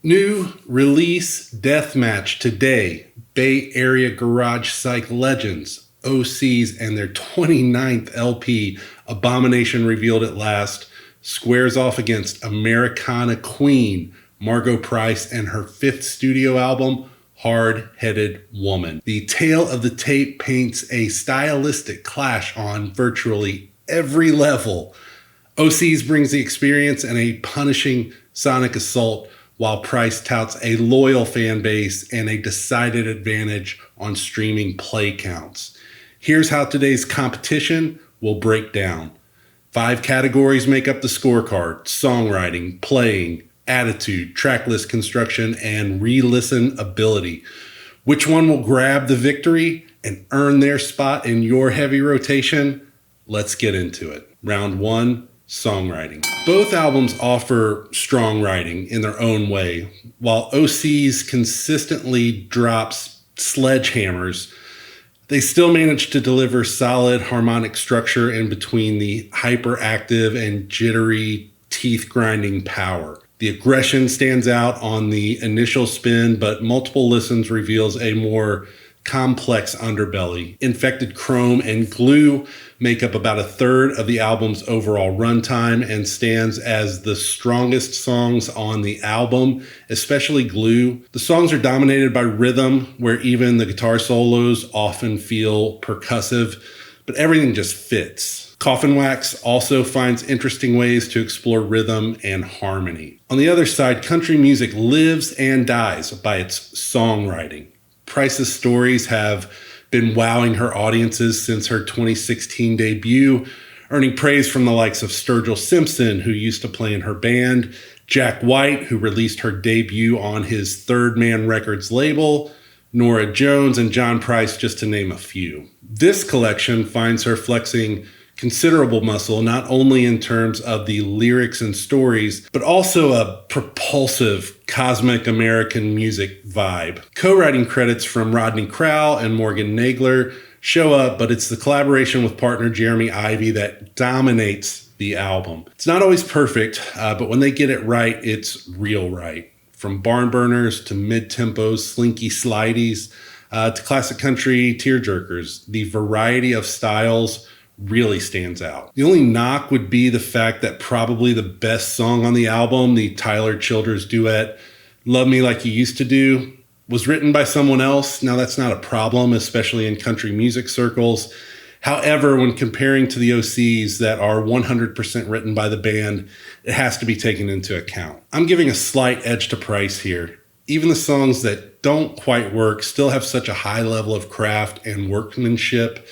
New release deathmatch today. Bay Area garage psych legends, OSEES, and their 29th LP, Abomination Revealed at Last, squares off against Americana queen Margo Price and her 5th studio album, Hard-Headed Woman. The tale of the tape paints a stylistic clash on virtually every level. OSEES brings the experience and a punishing sonic assault, while Price touts a loyal fan base and a decided advantage on streaming play counts. Here's how today's competition will break down. 5 categories make up the scorecard: songwriting, playing, attitude, tracklist construction, and re-listen ability. Which one will grab the victory and earn their spot in your heavy rotation? Let's get into it. Round 1, songwriting. Both albums offer strong writing in their own way. While OSEES consistently drops sledgehammers, they still manage to deliver solid harmonic structure in between the hyperactive and jittery, teeth-grinding power. The aggression stands out on the initial spin, but multiple listens reveals a more complex underbelly. Infected Chrome and Glue make up about 1/3 of the album's overall runtime and stands as the strongest songs on the album, especially Glue. The songs are dominated by rhythm, where even the guitar solos often feel percussive, but everything just fits. Coffin Wax also finds interesting ways to explore rhythm and harmony. On the other side, country music lives and dies by its songwriting. Price's stories have been wowing her audiences since her 2016 debut, earning praise from the likes of Sturgill Simpson, who used to play in her band, Jack White, who released her debut on his Third Man Records label, Norah Jones, and John Price, just to name a few. This collection finds her flexing considerable muscle, not only in terms of the lyrics and stories, but also a propulsive cosmic American music vibe. Co-writing credits from Rodney Crowell and Morgan Nagler show up, but it's the collaboration with partner Jeremy Ivy that dominates the album. It's not always perfect, but when they get it right, it's real right. From barn burners to mid-tempos, slinky slideys, to classic country tearjerkers, the variety of styles really stands out. The only knock would be the fact that probably the best song on the album, the Tyler Childers duet, Love Me Like You Used to Do, was written by someone else. Now that's not a problem, especially in country music circles. However, when comparing to the OSEES that are 100% written by the band, it has to be taken into account. I'm giving a slight edge to Price here. Even the songs that don't quite work still have such a high level of craft and workmanship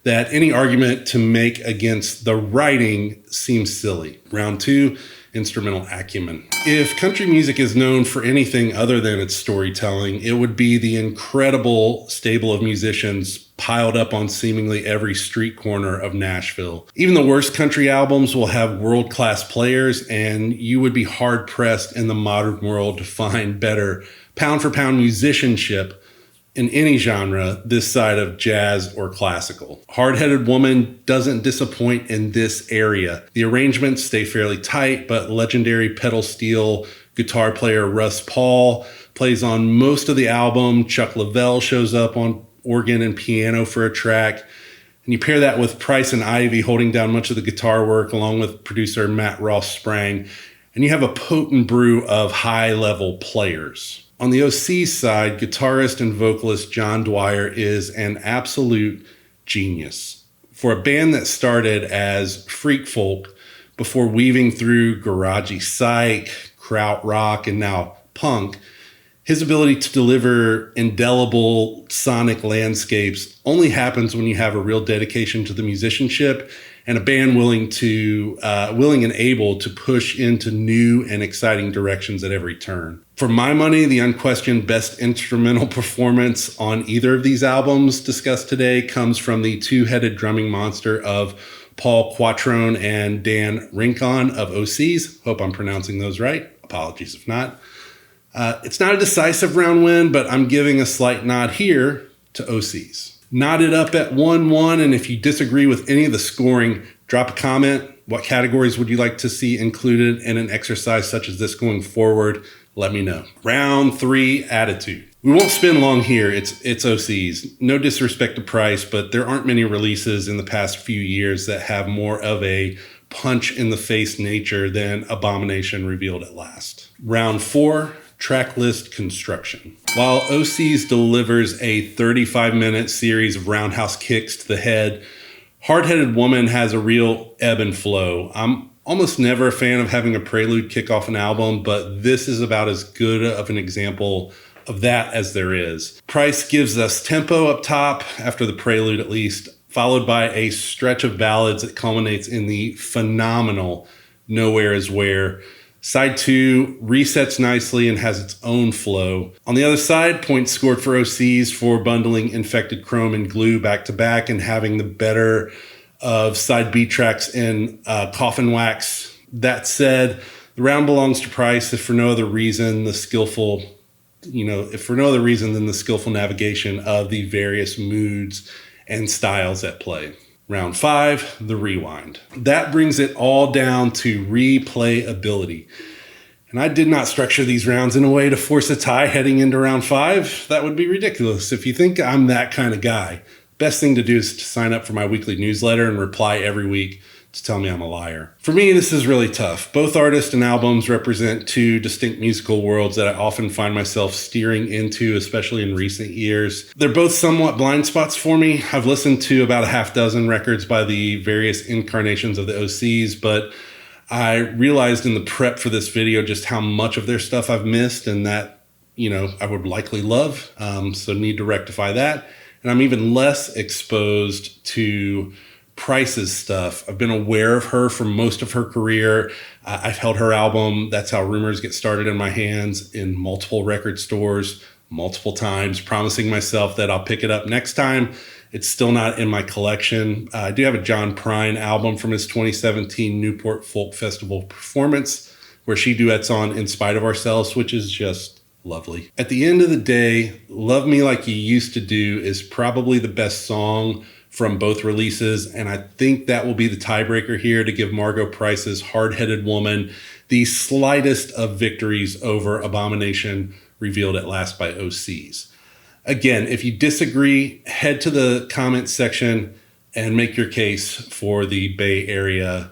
that any argument to make against the writing seems silly. Round 2, instrumental acumen. If country music is known for anything other than its storytelling, it would be the incredible stable of musicians piled up on seemingly every street corner of Nashville. Even the worst country albums will have world-class players, and you would be hard-pressed in the modern world to find better pound-for-pound musicianship in any genre this side of jazz or classical. Hard-Headed Woman doesn't disappoint in this area. The arrangements stay fairly tight, but legendary pedal steel guitar player Russ Paul plays on most of the album. Chuck Leavell shows up on organ and piano for a track. And you pair that with Price and Ivy holding down much of the guitar work, along with producer Matt Ross Sprang, and you have a potent brew of high-level players. On the OSEES side, guitarist and vocalist John Dwyer is an absolute genius. For a band that started as freak folk before weaving through garagey psych, krautrock, and now punk, his ability to deliver indelible sonic landscapes only happens when you have a real dedication to the musicianship and a band willing and able to push into new and exciting directions at every turn. For my money, the unquestioned best instrumental performance on either of these albums discussed today comes from the two-headed drumming monster of Paul Quattrone and Dan Rincon of OSEES. Hope I'm pronouncing those right. Apologies if not. It's not a decisive round win, but I'm giving a slight nod here to OSEES. Knot it up at 1-1, and if you disagree with any of the scoring, drop a comment. What categories would you like to see included in an exercise such as this going forward? let me know. Round 3, Attitude. We won't spend long here. It's OSEES. No disrespect to Price, but there aren't many releases in the past few years that have more of a punch in the face nature than Abomination Revealed at Last. Round 4, Tracklist Construction. While OSEES delivers a 35-minute series of roundhouse kicks to the head, Hard-Headed Woman has a real ebb and flow. I'm almost never a fan of having a prelude kick off an album, but this is about as good of an example of that as there is. Price gives us tempo up top, after the prelude at least, followed by a stretch of ballads that culminates in the phenomenal Nowhere Is Where. Side 2 resets nicely and has its own flow. On the other side, points scored for OSEES for bundling Infected Chrome and Glue back to back and having the better of side B tracks in Coffin Wax. That said, the round belongs to Price if for no other reason the skillful navigation of the various moods and styles at play. Round 5, the Rewind. That brings it all down to replayability. And I did not structure these rounds in a way to force a tie heading into round 5. That would be ridiculous. If you think I'm that kind of guy, best thing to do is to sign up for my weekly newsletter and reply every week to tell me I'm a liar. For me, this is really tough. Both artists and albums represent two distinct musical worlds that I often find myself steering into, especially in recent years. They're both somewhat blind spots for me. I've listened to about a half dozen records by the various incarnations of the OSEES, but I realized in the prep for this video just how much of their stuff I've missed and that, I would likely love. So need to rectify that. And I'm even less exposed to Price's stuff. I've been aware of her for most of her career. I've held her album, That's How Rumors Get Started, in my hands in multiple record stores, multiple times, promising myself that I'll pick it up next time. It's still not in my collection. I do have a John Prine album from his 2017 Newport Folk Festival performance, where she duets on In Spite of Ourselves, which is just lovely. At the end of the day, Love Me Like You Used to Do is probably the best song from both releases, and I think that will be the tiebreaker here to give Margo Price's Hard-Headed Woman the slightest of victories over Abomination Revealed at Last by OSEES. Again, if you disagree, head to the comments section and make your case for the Bay Area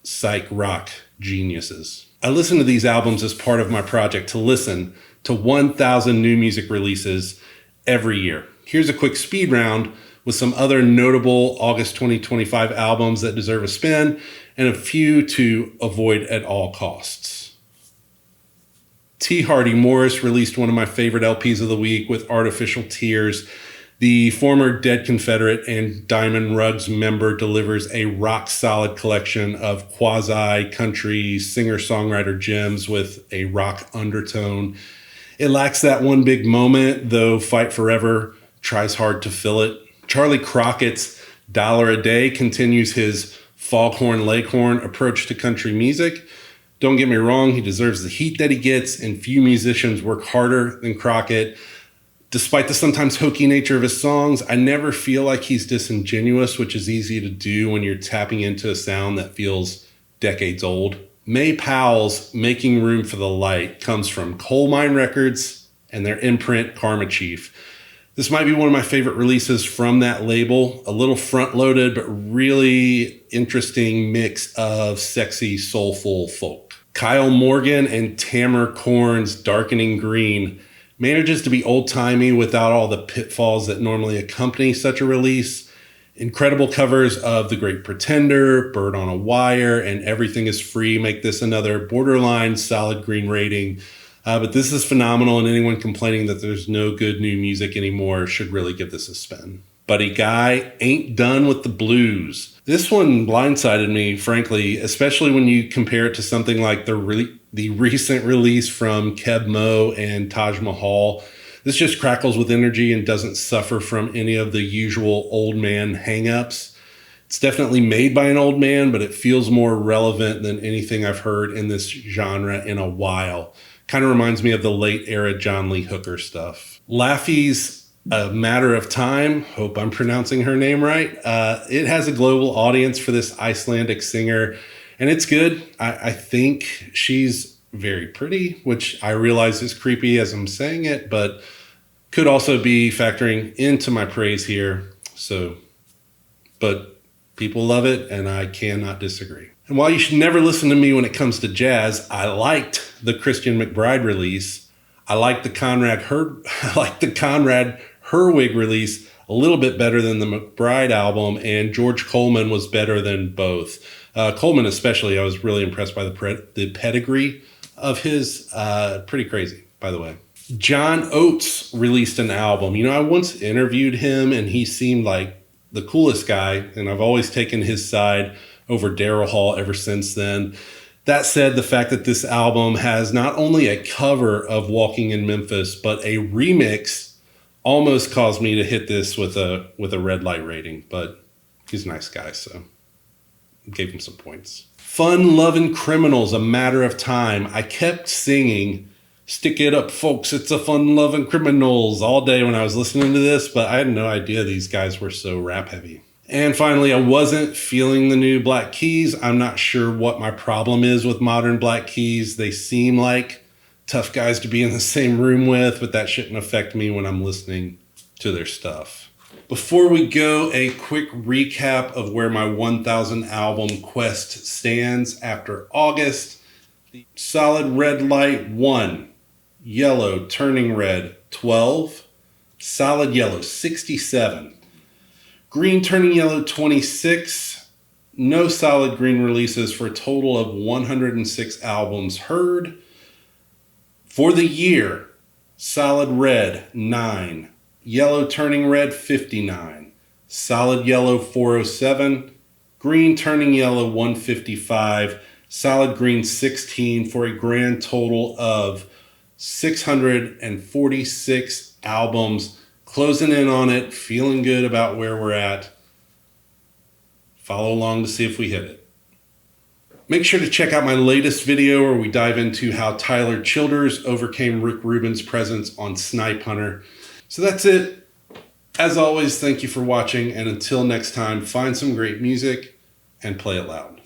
psych rock geniuses. I listen to these albums as part of my project to listen to 1,000 new music releases every year. Here's a quick speed round with some other notable August 2025 albums that deserve a spin and a few to avoid at all costs. T. Hardy Morris released one of my favorite LPs of the week with Artificial Tears. The former Dead Confederate and Diamond Rugs member delivers a rock-solid collection of quasi-country singer-songwriter gems with a rock undertone. It lacks that one big moment, though Fight Forever tries hard to fill it. Charlie Crockett's Dollar a Day continues his foghorn leghorn approach to country music. Don't get me wrong, he deserves the heat that he gets, and few musicians work harder than Crockett. Despite the sometimes hokey nature of his songs, I never feel like he's disingenuous, which is easy to do when you're tapping into a sound that feels decades old. May Powell's Making Room for the Light comes from Coal Mine Records and their imprint Karma Chief. This might be one of my favorite releases from that label. A little front-loaded, but really interesting mix of sexy, soulful folk. Kyle Morgan and Tamara Korn's Darkening Green manages to be old-timey without all the pitfalls that normally accompany such a release. Incredible covers of The Great Pretender, Bird on a Wire, and Everything is Free make this another borderline solid green rating. But this is phenomenal, and anyone complaining that there's no good new music anymore should really give this a spin. Buddy Guy, Ain't Done with the Blues. This one blindsided me, frankly, especially when you compare it to something like the recent release from Keb Mo and Taj Mahal. This just crackles with energy and doesn't suffer from any of the usual old man hangups. It's definitely made by an old man, but it feels more relevant than anything I've heard in this genre in a while. Kind of reminds me of the late era John Lee Hooker stuff. Laffy's A Matter of Time, hope I'm pronouncing her name right. It has a global audience for this Icelandic singer, and it's good. I think she's very pretty, which I realize is creepy as I'm saying it, but could also be factoring into my praise here. So, but people love it, and I cannot disagree. And while you should never listen to me when it comes to jazz, I liked the Christian McBride release. I liked the Conrad Herwig release a little bit better than the McBride album, and George Coleman was better than both. Coleman especially, I was really impressed by the pedigree of his. Pretty crazy, by the way. John Oates released an album. You know, I once interviewed him, and he seemed like the coolest guy, and I've always taken his side over Daryl Hall ever since then. That said, the fact that this album has not only a cover of Walking in Memphis, but a remix almost caused me to hit this with a red light rating, but he's a nice guy, so gave him some points. Fun Lovin' Criminals, A Matter of Time. I kept singing, "Stick it up, folks, it's a fun loving criminals" all day when I was listening to this, but I had no idea these guys were so rap heavy. And finally, I wasn't feeling the new Black Keys. I'm not sure what my problem is with modern Black Keys. They seem like tough guys to be in the same room with, but that shouldn't affect me when I'm listening to their stuff. Before we go, a quick recap of where my 1000 album quest stands after August. The Solid Red Light 1, Yellow Turning Red 12, Solid Yellow 67, Green Turning Yellow 26, no Solid Green releases for a total of 106 albums heard. For the year, Solid Red 9, Yellow Turning Red 59, Solid Yellow 407, Green Turning Yellow 155, Solid Green 16 for a grand total of 646 albums. Closing in on it, feeling good about where we're at. Follow along to see if we hit it. Make sure to check out my latest video where we dive into how Tyler Childers overcame Rick Rubin's presence on Snipe Hunter. So that's it. As always, thank you for watching, and until next time, find some great music and play it loud.